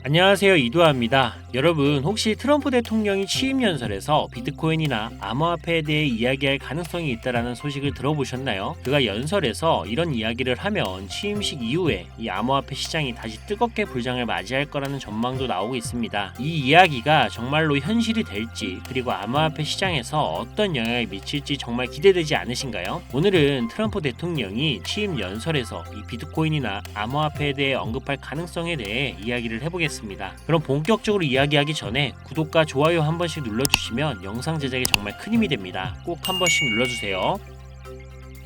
안녕하세요, 이두아입니다. 여러분, 혹시 트럼프 대통령이 취임 연설에서 비트코인이나 암호화폐에 대해 이야기할 가능성이 있다라는 소식을 들어보셨나요? 그가 연설에서 이런 이야기를 하면 취임식 이후에 이 암호화폐 시장이 다시 뜨겁게 불장을 맞이할 거라는 전망도 나오고 있습니다. 이 이야기가 정말로 현실이 될지, 그리고 암호화폐 시장에서 어떤 영향을 미칠지 정말 기대되지 않으신가요? 오늘은 트럼프 대통령이 취임 연설에서 이 비트코인이나 암호화폐에 대해 언급할 가능성에 대해 이야기를 해보겠습니다. 그럼 본격적으로 이야기하기 전에 구독과 좋아요 한 번씩 눌러주시면 영상 제작에 정말 큰 힘이 됩니다. 꼭 한 번씩 눌러주세요.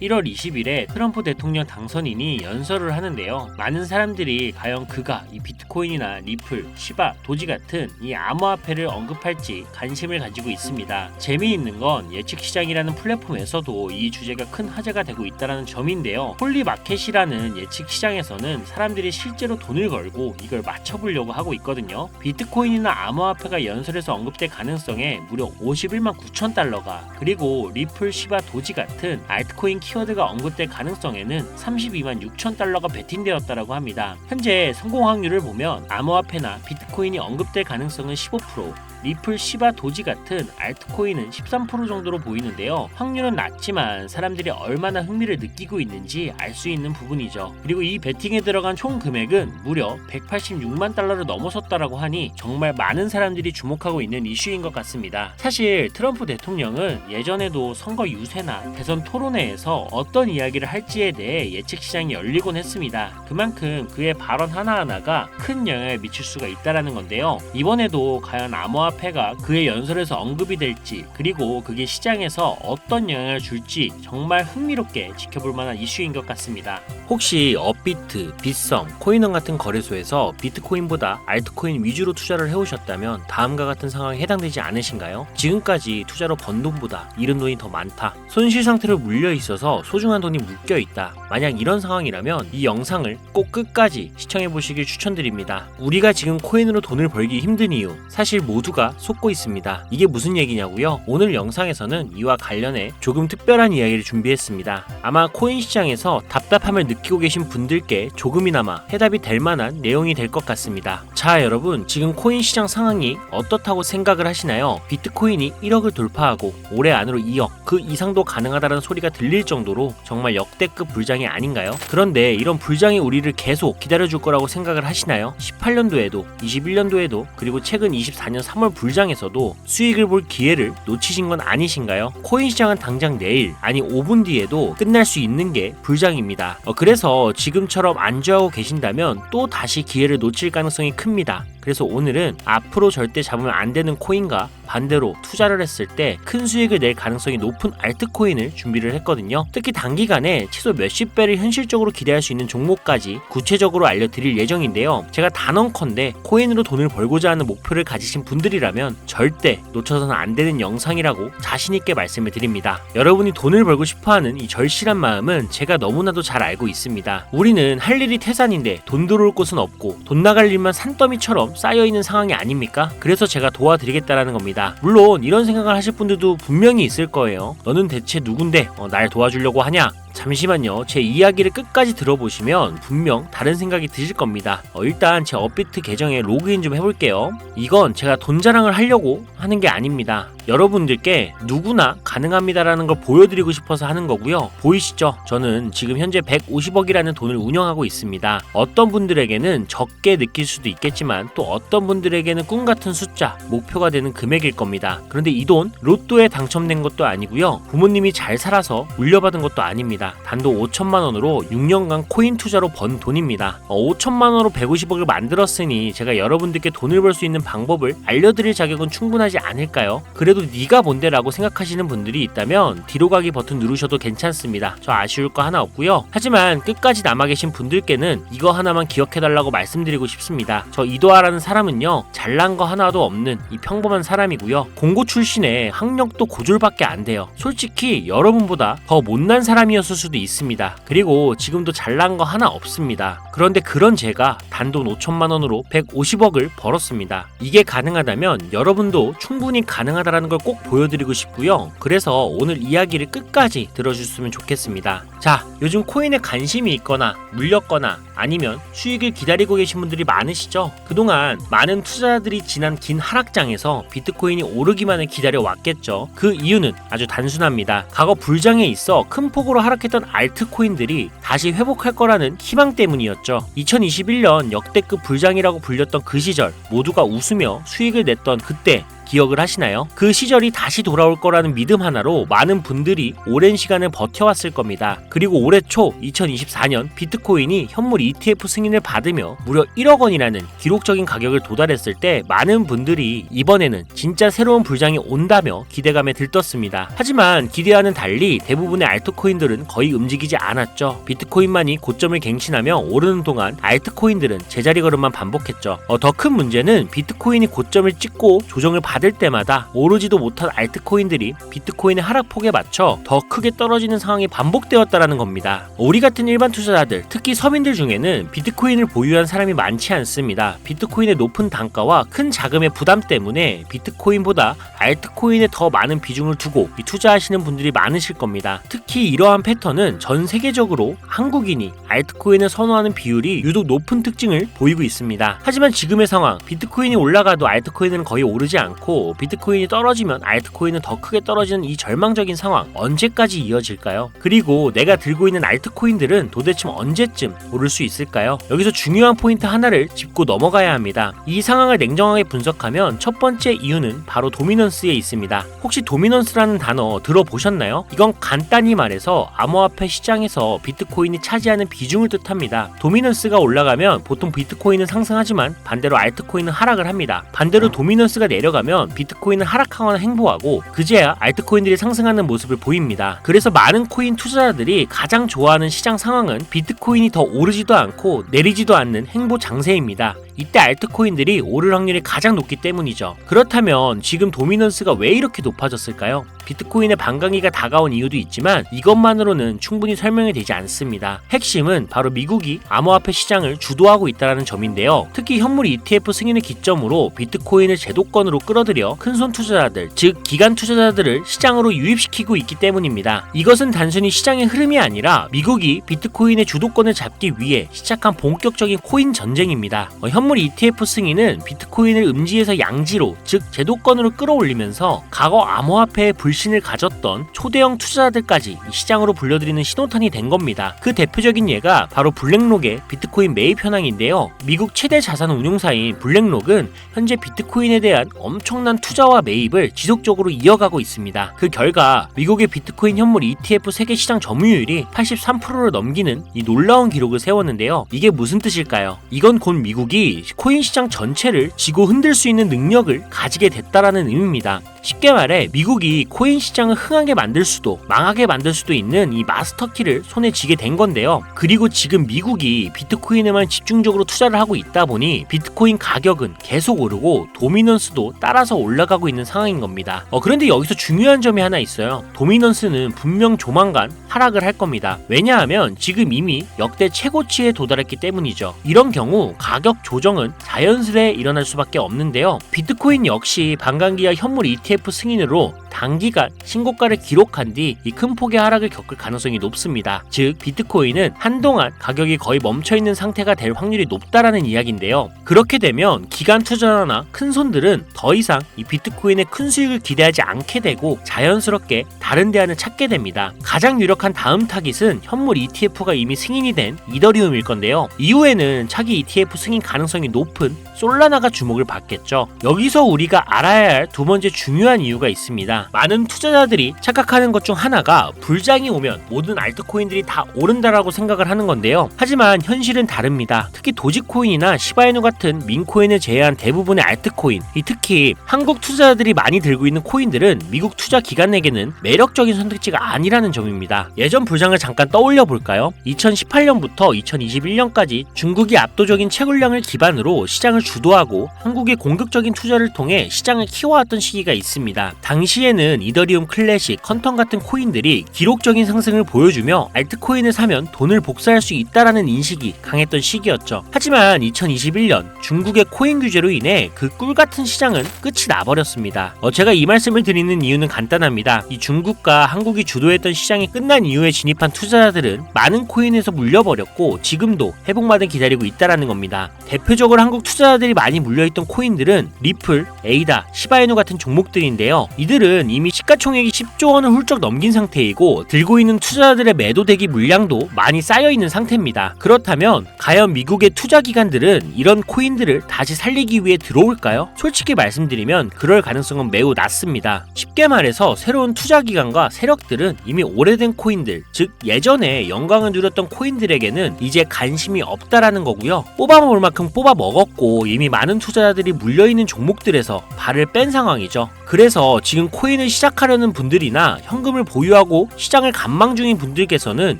1월 20일에 트럼프 대통령 당선인이 연설을 하는데요. 많은 사람들이 과연 그가 이 비트코인이나 리플, 시바, 도지 같은 이 암호화폐를 언급할지 관심을 가지고 있습니다. 재미있는 건 예측시장이라는 플랫폼에서도 이 주제가 큰 화제가 되고 있다는 점인데요. 홀리마켓이라는 예측시장에서는 사람들이 실제로 돈을 걸고 이걸 맞춰보려고 하고 있거든요. 비트코인이나 암호화폐가 연설에서 언급될 가능성에 무려 51만 9천 달러가, 그리고 리플, 시바, 도지 같은 알트코인 키워드가 언급될 가능성에는 32만 6천 달러가 베팅되었다고 합니다. 현재 성공 확률을 보면 암호화폐나 비트코인이 언급될 가능성은 15%, 리플, 시바, 도지 같은 알트코인은 13% 정도로 보이는데요. 확률은 낮지만 사람들이 얼마나 흥미를 느끼고 있는지 알 수 있는 부분이죠. 그리고 이 베팅에 들어간 총 금액은 무려 186만 달러를 넘어섰다고 하니 정말 많은 사람들이 주목하고 있는 이슈인 것 같습니다. 사실 트럼프 대통령은 예전에도 선거 유세나 대선 토론회에서 어떤 이야기를 할지에 대해 예측 시장이 열리곤 했습니다. 그만큼 그의 발언 하나하나가 큰 영향을 미칠 수가 있다는 건데요. 이번에도 과연 암호화폐가 그의 연설에서 언급이 될지, 그리고 그게 시장에서 어떤 영향을 줄지 정말 흥미롭게 지켜볼 만한 이슈인 것 같습니다. 혹시 업비트, 빗썸, 코인원 같은 거래소에서 비트코인보다 알트코인 위주로 투자를 해오셨다면 다음과 같은 상황에 해당되지 않으신가요? 지금까지 투자로 번 돈보다 잃은 돈이 더 많다, 손실 상태로 물려 있어서 소중한 돈이 묶여 있다. 만약 이런 상황이라면 이 영상을 꼭 끝까지 시청해 보시길 추천드립니다. 우리가 지금 코인으로 돈을 벌기 힘든 이유, 사실 모두가 속고 있습니다. 이게 무슨 얘기냐고요? 오늘 영상에서는 이와 관련해 조금 특별한 이야기를 준비했습니다. 아마 코인 시장에서 답답함을 느끼고 계신 분들께 조금이나마 해답이 될 만한 내용이 될 것 같습니다. 자, 여러분, 지금 코인 시장 상황이 어떻다고 생각을 하시나요? 비트코인이 1억을 돌파하고 올해 안으로 2억, 그 이상도 가능하다는 소리가 들릴 정도로 정말 역대급 불장이 아닌가요? 그런데 이런 불장이 우리를 계속 기다려줄 거라고 생각을 하시나요? 18년도에도, 21년도에도, 그리고 최근 24년 3월 불장에서도 수익을 볼 기회를 놓치신 건 아니신가요? 코인 시장은 당장 내일, 아니 5분 뒤에도 끝날 수 있는 게 불장입니다. 그래서 지금처럼 안주하고 계신다면 또 다시 기회를 놓칠 가능성이 큽니다. 그래서 오늘은 앞으로 절대 잡으면 안 되는 코인과 반대로 투자를 했을 때 큰 수익을 낼 가능성이 높은 알트코인을 준비를 했거든요. 특히 단기간에 최소 몇십 배를 현실적으로 기대할 수 있는 종목까지 구체적으로 알려드릴 예정인데요. 제가 단언컨대 코인으로 돈을 벌고자 하는 목표를 가지신 분들이라면 절대 놓쳐서는 안 되는 영상이라고 자신있게 말씀을 드립니다. 여러분이 돈을 벌고 싶어하는 이 절실한 마음은 제가 너무나도 잘 알고 있습니다. 우리는 할 일이 태산인데 돈 들어올 곳은 없고 돈 나갈 일만 산더미처럼 쌓여있는 상황이 아닙니까? 그래서 제가 도와드리겠다라는 겁니다. 물론 이런 생각을 하실 분들도 분명히 있을 거예요. 너는 대체 누군데 날 도와주려고 하냐? 잠시만요. 제 이야기를 끝까지 들어보시면 분명 다른 생각이 드실 겁니다. 일단 제 업비트 계정에 로그인 좀 해볼게요. 이건 제가 돈 자랑을 하려고 하는 게 아닙니다. 여러분들께 누구나 가능합니다라는 걸 보여드리고 싶어서 하는 거고요. 보이시죠? 저는 지금 현재 150억이라는 돈을 운영하고 있습니다. 어떤 분들에게는 적게 느낄 수도 있겠지만 또 어떤 분들에게는 꿈같은 숫자, 목표가 되는 금액일 겁니다. 그런데 이 돈 로또에 당첨된 것도 아니고요. 부모님이 잘 살아서 물려받은 것도 아닙니다. 단돈 5천만 원으로 6년간 코인 투자로 번 돈입니다. 5천만 원으로 150억을 만들었으니 제가 여러분들께 돈을 벌 수 있는 방법을 알려드릴 자격은 충분하지 않을까요? 그래도 네가 뭔데 라고 생각하시는 분들이 있다면 뒤로 가기 버튼 누르셔도 괜찮습니다. 저 아쉬울 거 하나 없고요. 하지만 끝까지 남아 계신 분들께는 이거 하나만 기억해달라고 말씀드리고 싶습니다. 저 이도아라는 사람은요, 잘난 거 하나도 없는 이 평범한 사람이고요. 공고 출신에 학력도 고졸밖에 안 돼요. 솔직히 여러분보다 더 못난 사람이었을 아니었을 수도 있습니다. 그리고 지금도 잘난 거 하나 없습니다. 그런데 그런 제가 단돈 5천만 원으로 150억을 벌었습니다. 이게 가능하다면 여러분도 충분히 가능하다라는 걸 꼭 보여드리고 싶고요. 그래서 오늘 이야기를 끝까지 들어주셨으면 좋겠습니다. 자, 요즘 코인에 관심이 있거나 물렸거나 아니면 수익을 기다리고 계신 분들이 많으시죠? 그동안 많은 투자자들이 지난 긴 하락장에서 비트코인이 오르기만을 기다려 왔겠죠. 그 이유는 아주 단순합니다. 과거 불장에 있어 큰 폭으로 하락했던 알트코인들이 다시 회복할 거라는 희망 때문이었죠. 2021년 역대급 불장이라고 불렸던 그 시절 모두가 웃으며 수익을 냈던 그때 기억을 하시나요? 그 시절이 다시 돌아올 거라는 믿음 하나로 많은 분들이 오랜 시간을 버텨왔을 겁니다. 그리고 올해 초 2024년 비트코인이 현물 ETF 승인을 받으며 무려 1억 원이라는 기록적인 가격을 도달했을 때 많은 분들이 이번에는 진짜 새로운 불장이 온다며 기대감에 들떴습니다. 하지만 기대와는 달리 대부분의 알트코인들은 거의 움직이지 않았죠. 비트코인만이 고점을 갱신하며 오르는 동안 알트코인들은 제자리 걸음만 반복했죠. 더 큰 문제는 비트코인이 고점을 찍고 조정을 받을 때마다 오르지도 못한 알트코인들이 비트코인의 하락폭에 맞춰 더 크게 떨어지는 상황이 반복되었다는 겁니다. 우리 같은 일반 투자자들, 특히 서민들 중에는 비트코인을 보유한 사람이 많지 않습니다. 비트코인의 높은 단가와 큰 자금의 부담 때문에 비트코인보다 알트코인에 더 많은 비중을 두고 투자하시는 분들이 많으실 겁니다. 특히 이러한 패턴은 전 세계적으로 한국인이 알트코인을 선호하는 비율이 유독 높은 특징을 보이고 있습니다. 하지만 지금의 상황, 비트코인이 올라가도 알트코인은 거의 오르지 않고 비트코인이 떨어지면 알트코인은 더 크게 떨어지는 이 절망적인 상황 언제까지 이어질까요? 그리고 내가 들고 있는 알트코인들은 도대체 언제쯤 오를 수 있을까요? 여기서 중요한 포인트 하나를 짚고 넘어가야 합니다. 이 상황을 냉정하게 분석하면 첫 번째 이유는 바로 도미넌스에 있습니다. 혹시 도미넌스라는 단어 들어보셨나요? 이건 간단히 말해서 암호화폐 시장에서 비트코인이 차지하는 비중을 뜻합니다. 도미넌스가 올라가면 보통 비트코인은 상승하지만 반대로 알트코인은 하락을 합니다. 반대로 도미넌스가 내려가면 비트코인은 하락하거나 행보하고 그제야 알트코인들이 상승하는 모습을 보입니다. 그래서 많은 코인 투자자들이 가장 좋아하는 시장 상황은 비트코인이 더 오르지도 않고 내리지도 않는 행보 장세입니다. 이때 알트코인들이 오를 확률이 가장 높기 때문이죠. 그렇다면 지금 도미넌스가 왜 이렇게 높아졌을까요? 비트코인의 반감기가 다가온 이유도 있지만 이것만으로는 충분히 설명이 되지 않습니다. 핵심은 바로 미국이 암호화폐 시장을 주도하고 있다는 점인데요. 특히 현물 ETF 승인을 기점으로 비트코인을 제도권으로 끌어들여 큰손 투자자들, 즉 기관 투자자들을 시장으로 유입시키고 있기 때문입니다. 이것은 단순히 시장의 흐름이 아니라 미국이 비트코인의 주도권을 잡기 위해 시작한 본격적인 코인 전쟁입니다. 현물 ETF 승인은 비트코인을 음지에서 양지로, 즉 제도권으로 끌어올리면서 과거 암호화폐의 불신을 가졌던 초대형 투자자들까지 시장으로 불려들이는 신호탄이 된 겁니다. 그 대표적인 예가 바로 블랙록의 비트코인 매입 현황인데요. 미국 최대 자산 운용사인 블랙록은 현재 비트코인에 대한 엄청난 투자와 매입을 지속적으로 이어가고 있습니다. 그 결과 미국의 비트코인 현물 ETF 세계 시장 점유율이 83%를 넘기는 이 놀라운 기록을 세웠는데요. 이게 무슨 뜻일까요? 이건 곧 미국이 코인 시장 전체를 쥐고 흔들 수 있는 능력을 가지게 됐다라는 의미입니다. 쉽게 말해 미국이 코인 시장을 흥하게 만들 수도 망하게 만들 수도 있는 이 마스터키를 손에 쥐게 된 건데요. 그리고 지금 미국이 비트코인에만 집중적으로 투자를 하고 있다 보니 비트코인 가격은 계속 오르고 도미넌스도 따라서 올라가고 있는 상황인 겁니다. 그런데 여기서 중요한 점이 하나 있어요. 도미넌스는 분명 조만간 하락을 할 겁니다. 왜냐하면 지금 이미 역대 최고치에 도달했기 때문이죠. 이런 경우 가격 조정은 자연스레 일어날 수밖에 없는데요. 비트코인 역시 반감기와 현물 ETF 승인으로 단기간 신고가를 기록한 뒤 이 큰 폭의 하락을 겪을 가능성이 높습니다. 즉 비트코인은 한동안 가격이 거의 멈춰있는 상태가 될 확률이 높다라는 이야기인데요. 그렇게 되면 기관 투자자나 큰 손들은 더 이상 이 비트코인의 큰 수익을 기대하지 않게 되고 자연스럽게 다른 대안을 찾게 됩니다. 가장 유력한 다음 타깃은 현물 ETF가 이미 승인이 된 이더리움일 건데요. 이후에는 차기 ETF 승인 가능성이 높은 솔라나가 주목을 받겠죠. 여기서 우리가 알아야 할 두 번째 중요한 이유가 있습니다. 많은 투자자들이 착각하는 것 중 하나가 불장이 오면 모든 알트코인들이 다 오른다라고 생각을 하는 건데요. 하지만 현실은 다릅니다. 특히 도지코인이나 시바이누 같은 민코인을 제외한 대부분의 알트코인, 특히 한국 투자자들이 많이 들고 있는 코인들은 미국 투자 기관에게는 매력적인 선택지가 아니라는 점입니다. 예전 불장을 잠깐 떠올려 볼까요? 2018년부터 2021년까지 중국이 압도적인 채굴량을 기반으로 시장을 주도하고 한국의 공격적인 투자를 통해 시장을 키워왔던 시기가 있습니다. 당시에 당시에는 이더리움 클래식, 컨텀 같은 코인들이 기록적인 상승을 보여주며 알트코인을 사면 돈을 복사할 수 있다라는 인식이 강했던 시기였죠. 하지만 2021년 중국의 코인 규제로 인해 그 꿀같은 시장은 끝이 나버렸습니다. 제가 이 말씀을 드리는 이유는 간단합니다. 이 중국과 한국이 주도했던 시장이 끝난 이후에 진입한 투자자들은 많은 코인에서 물려버렸고 지금도 회복마저 기다리고 있다라는 겁니다. 대표적으로 한국 투자자들이 많이 물려있던 코인들은 리플, 에이다, 시바이누 같은 종목들인데요. 이들은 이미 시가총액이 10조 원을 훌쩍 넘긴 상태이고 들고 있는 투자자들의 매도 대기 물량도 많이 쌓여있는 상태입니다. 그렇다면 과연 미국의 투자기관들은 이런 코인들을 다시 살리기 위해 들어올까요? 솔직히 말씀드리면 그럴 가능성은 매우 낮습니다. 쉽게 말해서 새로운 투자기관과 세력들은 이미 오래된 코인들, 즉 예전에 영광을 누렸던 코인들에게는 이제 관심이 없다라는 거고요. 뽑아먹을 만큼 뽑아먹었고 이미 많은 투자자들이 물려있는 종목들에서 발을 뺀 상황이죠. 그래서 지금 코인을 시작하려는 분들이나 현금을 보유하고 시장을 관망 중인 분들께서는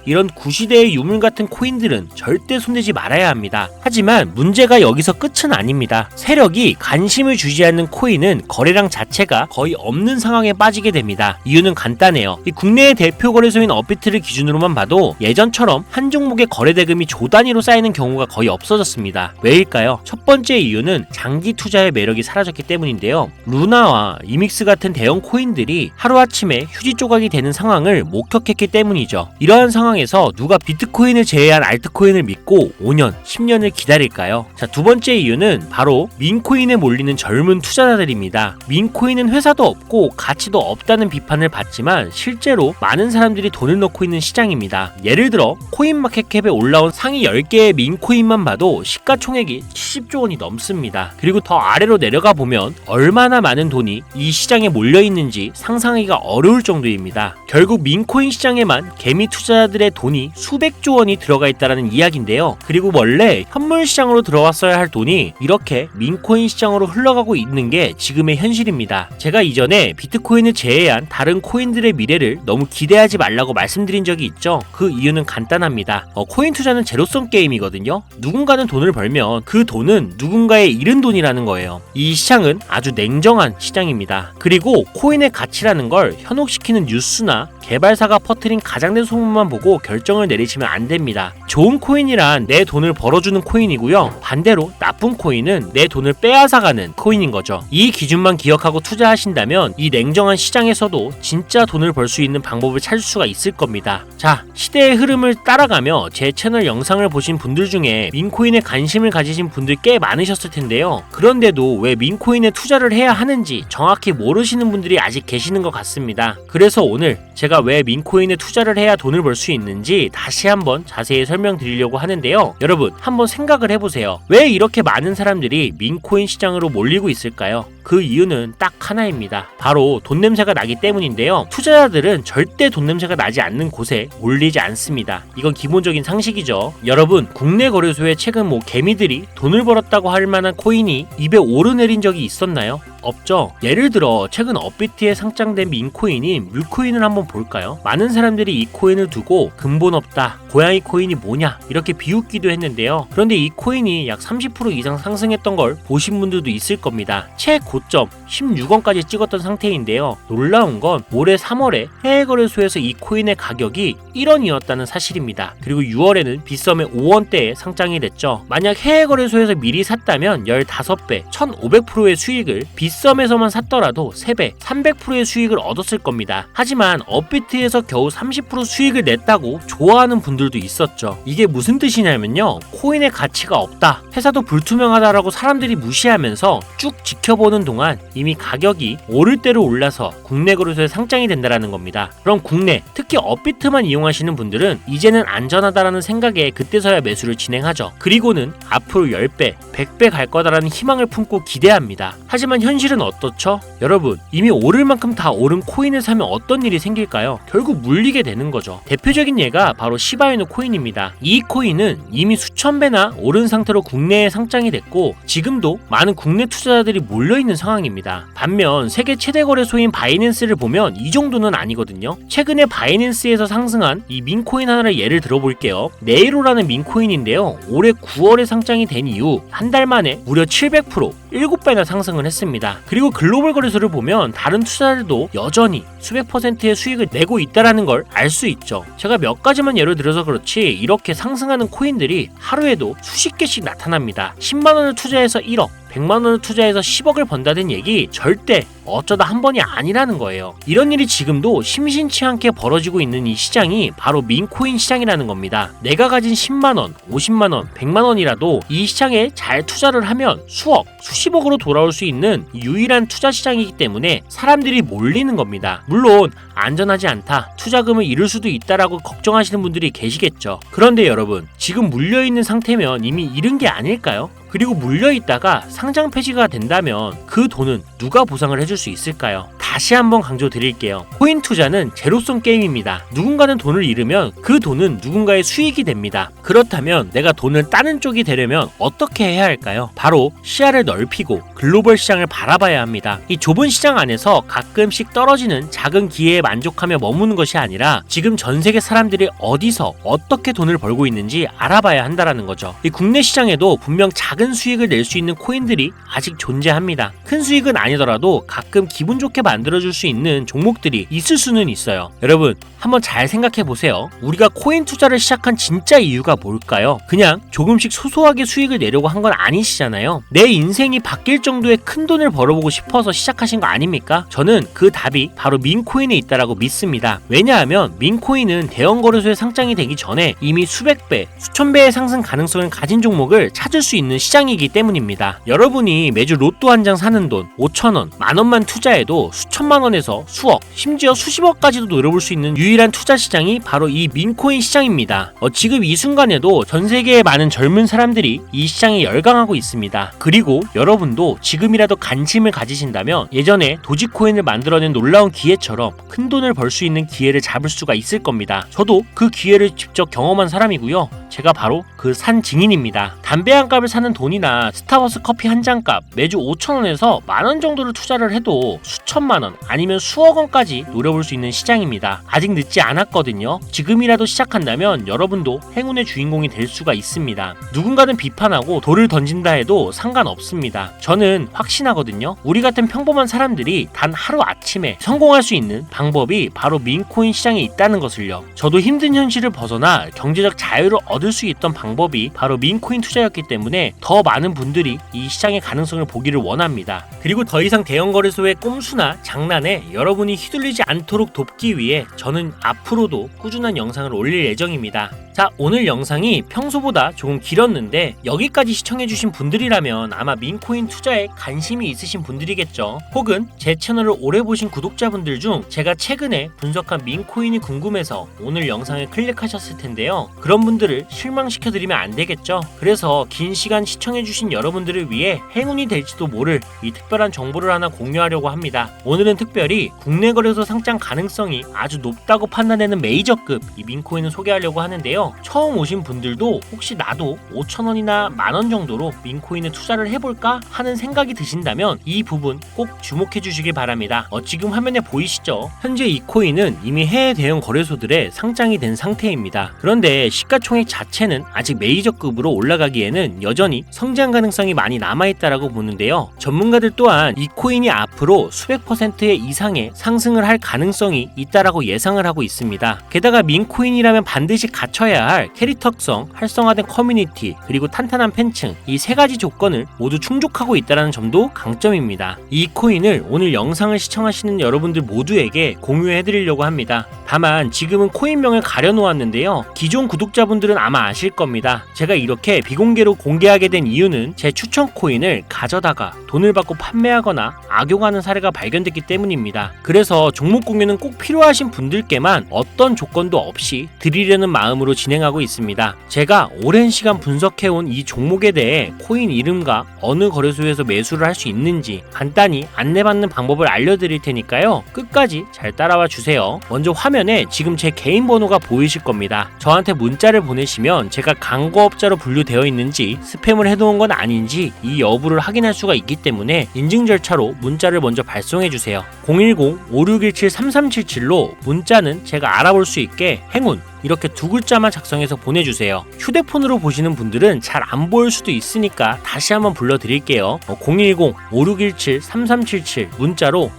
이런 구시대의 유물 같은 코인들은 절대 손대지 말아야 합니다. 하지만 문제가 여기서 끝은 아닙니다. 세력이 관심을 주지 않는 코인은 거래량 자체가 거의 없는 상황에 빠지게 됩니다. 이유는 간단해요. 이 국내의 대표 거래소인 업비트를 기준으로만 봐도 예전처럼 한 종목의 거래 대금이 조 단위로 쌓이는 경우가 거의 없어졌습니다. 왜일까요? 첫 번째 이유는 장기 투자의 매력이 사라졌기 때문인데요. 루나와 이믹스 같은 대형 코인들이 하루아침에 휴지 조각이 되는 상황을 목격했기 때문이죠. 이러한 상황에서 누가 비트코인을 제외한 알트코인을 믿고 5년, 10년을 기다릴까요? 자, 두 번째 이유는 바로 민코인에 몰리는 젊은 투자자들입니다. 민코인은 회사도 없고 가치도 없다는 비판을 받지만 실제로 많은 사람들이 돈을 넣고 있는 시장입니다. 예를 들어 코인마켓캡에 올라온 상위 10개의 민코인만 봐도 시가총액이 70조 원이 넘습니다. 그리고 더 아래로 내려가 보면 얼마나 많은 돈이 이 시장에 몰려있는지 상상하기가 어려울 정도입니다. 결국 민코인 시장에만 개미 투자자들의 돈이 수백조 원이 들어가 있다는 이야기인데요. 그리고 원래 현물 시장으로 들어왔어야 할 돈이 이렇게 민코인 시장으로 흘러가고 있는 게 지금의 현실입니다. 제가 이전에 비트코인을 제외한 다른 코인들의 미래를 너무 기대하지 말라고 말씀드린 적이 있죠. 그 이유는 간단합니다. 코인 투자는 제로섬 게임이거든요. 누군가는 돈을 벌면 그 돈은 누군가의 잃은 돈이라는 거예요. 이 시장은 아주 냉정한 시장입니다. 그리고 코인의 가치라는 걸 현혹시키는 뉴스나 개발사가 퍼뜨린 가장된 소문만 보고 결정을 내리시면 안 됩니다. 좋은 코인이란 내 돈을 벌어주는 코인이고요. 반대로 나쁜 코인은 내 돈을 빼앗아가는 코인인 거죠. 이 기준만 기억하고 투자하신다면 이 냉정한 시장에서도 진짜 돈을 벌 수 있는 방법을 찾을 수가 있을 겁니다. 자, 시대의 흐름을 따라가며 제 채널 영상을 보신 분들 중에 민코인에 관심을 가지신 분들 꽤 많으셨을 텐데요. 그런데도 왜 민코인에 투자를 해야 하는지 정확히 모르시는 분들이 아직 계시는 것 같습니다. 그래서 오늘 제가 왜 민코인에 투자를 해야 돈을 벌 수 있는지 다시 한번 자세히 설명드리려고 하는데요. 여러분 한번 생각을 해보세요. 왜 이렇게 많은 사람들이 민코인 시장으로 몰리고 있을까요? 그 이유는 딱 하나입니다. 바로 돈 냄새가 나기 때문인데요. 투자자들은 절대 돈 냄새가 나지 않는 곳에 몰리지 않습니다. 이건 기본적인 상식이죠. 여러분 국내 거래소에 최근 개미들이 돈을 벌었다고 할 만한 코인이 입에 오르내린 적이 있었나요? 없죠. 예를 들어 최근 업비트에 상장된 민코인인 뮤코인을 한번 볼까요? 많은 사람들이 이 코인을 두고 근본 없다, 고양이 코인이 뭐냐 이렇게 비웃기도 했는데요. 그런데 이 코인이 약 30% 이상 상승했던 걸 보신 분들도 있을 겁니다. 최고점 16원까지 찍었던 상태인데요. 놀라운 건 올해 3월에 해외 거래소에서 이 코인의 가격이 1원이었다는 사실입니다. 그리고 6월에는 빗썸에 5원대에 상장이 됐죠. 만약 해외 거래소에서 미리 샀다면 15배, 1500%의 수익을 빗썸에서만 샀더라도 3배, 300%의 수익을 얻었을 겁니다. 하지만 업비트에서 겨우 30% 수익을 냈다고 좋아하는 분들도 있었죠. 이게 무슨 뜻이냐면요. 코인의 가치가 없다, 회사도 불투명하다라고 사람들이 무시하면서 쭉 지켜보는 동안 이미 가격이 오를 대로 올라서 국내 거래소에 상장이 된다는 겁니다. 그럼 국내, 특히 업비트만 이용하시는 분들은 이제는 안전하다라는 생각에 그때서야 매수를 진행하죠. 그리고는 앞으로 10배, 100배 갈 거다라는 희망을 품고 기대합니다. 하지만 현실은 어떻죠? 여러분 이미 오를 만큼 다 오른 코인을 사면 어떤 일이 생길까요? 결국 물리게 되는 거죠. 대표적인 예가 바로 시바이누 코인입니다. 이 코인은 이미 수천 배나 오른 상태로 국내에 상장이 됐고 지금도 많은 국내 투자자들이 몰려있는 상황입니다. 반면 세계 최대 거래소인 바이낸스를 보면 이 정도는 아니거든요. 최근에 바이낸스에서 상승한 이 민코인 하나를 예를 들어볼게요. 네이로라는 민코인인데요. 올해 9월에 상장이 된 이후 한 달 만에 무려 700%, 7배나 상승을 했습니다. 겁니다. 그리고 글로벌 거래소를 보면 다른 투자자들도 여전히 수백 %의 수익을 내고 있다는 걸 알 수 있죠. 제가 몇 가지만 예를 들어서 그렇지 이렇게 상승하는 코인들이 하루에도 수십 개씩 나타납니다. 10만원을 투자해서 1억, 100만원을 투자해서 10억을 번다는 얘기 절대 어쩌다 한 번이 아니라는 거예요. 이런 일이 지금도 심심치 않게 벌어지고 있는 이 시장이 바로 민코인 시장이라는 겁니다. 내가 가진 10만원, 50만원, 100만원이라도 이 시장에 잘 투자를 하면 수억, 수십억으로 돌아올 수 있는 유일한 투자 시장이기 때문에 사람들이 몰리는 겁니다. 물론 안전하지 않다, 투자금을 잃을 수도 있다라고 걱정하시는 분들이 계시겠죠. 그런데 여러분, 지금 물려있는 상태면 이미 잃은 게 아닐까요? 그리고 물려있다가 상장 폐지가 된다면 그 돈은 누가 보상을 해줄 수 있을까요? 다시 한번 강조드릴게요. 코인 투자는 제로섬 게임입니다. 누군가는 돈을 잃으면 그 돈은 누군가의 수익이 됩니다. 그렇다면 내가 돈을 따는 쪽이 되려면 어떻게 해야 할까요? 바로 시야를 넓히고 글로벌 시장을 바라봐야 합니다. 이 좁은 시장 안에서 가끔씩 떨어지는 작은 기회에 만족하며 머무는 것이 아니라 지금 전 세계 사람들이 어디서 어떻게 돈을 벌고 있는지 알아봐야 한다는 거죠. 이 국내 시장에도 분명 작은 수익을 낼 수 있는 코인들이 아직 존재합니다. 큰 수익은 아니더라도 가끔 기분 좋게 만들어줄 수 있는 종목들이 있을 수는 있어요. 여러분, 한번 잘 생각해 보세요. 우리가 코인 투자를 시작한 진짜 이유가 뭘까요? 그냥 조금씩 소소하게 수익을 내려고 한 건 아니시잖아요. 내 인생이 바뀔 정도의 큰 돈을 벌어보고 싶어서 시작하신 거 아닙니까? 저는 그 답이 바로 민코인에 있다라고 믿습니다. 왜냐하면 민코인은 대형 거래소에 상장이 되기 전에 이미 수백 배, 수천 배의 상승 가능성을 가진 종목을 찾을 수 있는 시장이기 때문입니다. 여러분이 매주 로또 한 장 사는 돈 5천원, 만원만 투자해도 수천만 원에서 수억, 심지어 수십억까지도 노려볼 수 있는 유일한 투자 시장이 바로 이 민코인 시장입니다. 지금 이 순간에도 전 세계의 많은 젊은 사람들이 이 시장에 열광하고 있습니다. 그리고 여러분도 지금이라도 관심을 가지신다면 예전에 도지코인을 만들어낸 놀라운 기회처럼 큰 돈을 벌 수 있는 기회를 잡을 수가 있을 겁니다. 저도 그 기회를 직접 경험한 사람이고요. 제가 바로 그 산 증인입니다. 담배 한 값을 사는 돈이나 스타벅스 커피 한 잔 값 매주 5천원에서 만원 정도를 투자를 해도 수천만원 아니면 수억 원까지 노려볼 수 있는 시장입니다. 아직 늦지 않았거든요. 지금이라도 시작한다면 여러분도 행운의 주인공이 될 수가 있습니다. 누군가는 비판하고 돌을 던진다 해도 상관없습니다. 저는 확신하거든요. 우리 같은 평범한 사람들이 단 하루 아침에 성공할 수 있는 방법이 바로 민코인 시장에 있다는 것을요. 저도 힘든 현실을 벗어나 경제적 자유를 얻을 수 있던 방법이 바로 민코인 투자였기 때문에 더 많은 분들이 이 시장의 가능성을 보기를 원합니다. 그리고 더 이상 대형 거래소의 꼼수나 장난에 여러분이 휘둘리지 않도록 돕기 위해 저는 앞으로도 꾸준한 영상을 올릴 예정입니다. 자, 오늘 영상이 평소보다 조금 길었는데 여기까지 시청해주신 분들이라면 아마 민코인 투자에 관심이 있으신 분들이겠죠. 혹은 제 채널을 오래 보신 구독자분들 중 제가 최근에 분석한 민코인이 궁금해서 오늘 영상을 클릭하셨을 텐데요. 그런 분들을 실망시켜드리면 안 되겠죠. 그래서 긴 시간 시청해주신 여러분들을 위해 행운이 될지도 모를 이 특별한 정보를 하나 공유하려고 합니다. 오늘은 특별히 국내 거래소 상장 가능성이 아주 높다고 판단되는 메이저급 이 민코인을 소개하려고 하는데요. 처음 오신 분들도 혹시 나도 5천원이나 만원 정도로 민코인에 투자를 해볼까 하는 생각이 드신다면 이 부분 꼭 주목해 주시길 바랍니다. 지금 화면에 보이시죠? 현재 이 코인은 이미 해외 대형 거래소들에 상장이 된 상태입니다. 그런데 시가총액 자체는 아직 메이저급으로 올라가기에는 여전히 성장 가능성이 많이 남아있다라고 보는데요. 전문가들 또한 이 코인이 앞으로 수백 %의 이상의 상승을 할 가능성이 있다라고 예상을 하고 있습니다. 게다가 민코인이라면 반드시 갖춰야 할 캐릭터성, 활성화된 커뮤니티, 그리고 탄탄한 팬층, 이 세 가지 조건을 모두 충족하고 있다는 점도 강점입니다. 이 코인을 오늘 영상을 시청하시는 여러분들 모두에게 공유해드리려고 합니다. 다만 지금은 코인명을 가려놓았는데요. 기존 구독자분들은 아마 아실 겁니다. 제가 이렇게 비공개로 공개하게 된 이유는 제 추천 코인을 가져다가 돈을 받고 판매하거나 악용하는 사례가 발견됐기 때문입니다. 그래서 종목 공유는 꼭 필요하신 분들께만 어떤 조건도 없이 드리려는 마음으로 진행하고 있습니다. 제가 오랜 시간 분석해온 이 종목에 대해 코인 이름과 어느 거래소에서 매수를 할 수 있는지 간단히 안내받는 방법을 알려드릴 테니까요. 끝까지 잘 따라와 주세요. 먼저 화면에 지금 제 개인 번호가 보이실 겁니다. 저한테 문자를 보내시면 제가 광고업자로 분류되어 있는지 스팸을 해놓은 건 아닌지 이 여부를 확인할 수가 있기 때문에 인증 절차로 문자를 먼저 발송해주세요. 010-5617-3377로 문자는 제가 알아볼 수 있게 행운 이렇게 두 글자만 작성해서 보내주세요. 휴대폰으로 보시는 분들은 잘 안 보일 수도 있으니까 다시 한번 불러드릴게요. 010-5617-3377 문자로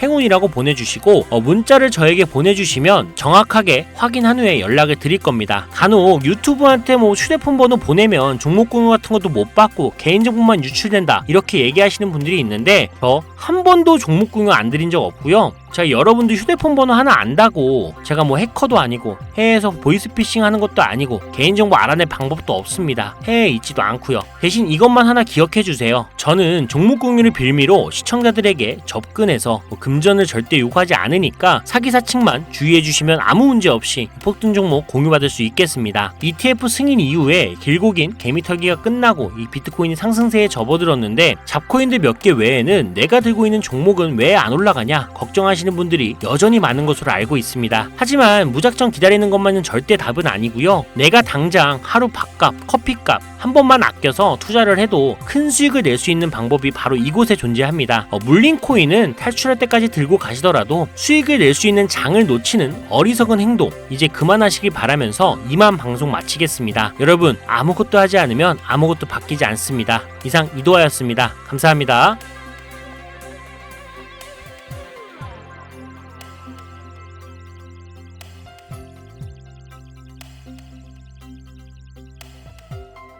행운이라고 보내주시고 문자를 저에게 보내주시면 정확하게 확인한 후에 연락을 드릴 겁니다. 간혹 유튜브한테 휴대폰 번호 보내면 종목 공유 같은 것도 못 받고 개인정보만 유출된다 이렇게 얘기하시는 분들이 있는데 저 한 번도 종목 공유 안 드린 적 없고요. 제가 여러분들 휴대폰 번호 하나 안다고 제가 해커도 아니고 해외에서 보이스피싱 하는 것도 아니고 개인정보 알아낼 방법도 없습니다. 해외에 있지도 않고요. 대신 이것만 하나 기억해 주세요. 저는 종목 공유를 빌미로 시청자들에게 접근해서 금전을 절대 요구하지 않으니까 사기 사칭만 주의해 주시면 아무 문제 없이 폭등 종목 공유받을 수 있겠습니다. ETF 승인 이후에 길고 긴 개미털기가 끝나고 이 비트코인이 상승세에 접어들었는데 잡코인들 몇 개 외에는 내가 들고 있는 종목은 왜 안 올라가냐 걱정하시는 분들이 여전히 많은 것으로 알고 있습니다. 하지만 무작정 기다리는 것만은 절대 답은 아니고요. 내가 당장 하루 밥값, 커피값 한 번만 아껴서 투자를 해도 큰 수익을 낼 수 있는 방법이 바로 이곳에 존재합니다. 물린 코인은 탈출할 때까지 들고 가시더라도 수익을 낼 수 있는 장을 놓치는 어리석은 행동 이제 그만하시길 바라면서 이만 방송 마치겠습니다. 여러분 아무것도 하지 않으면 아무것도 바뀌지 않습니다. 이상 이도하였습니다. 감사합니다.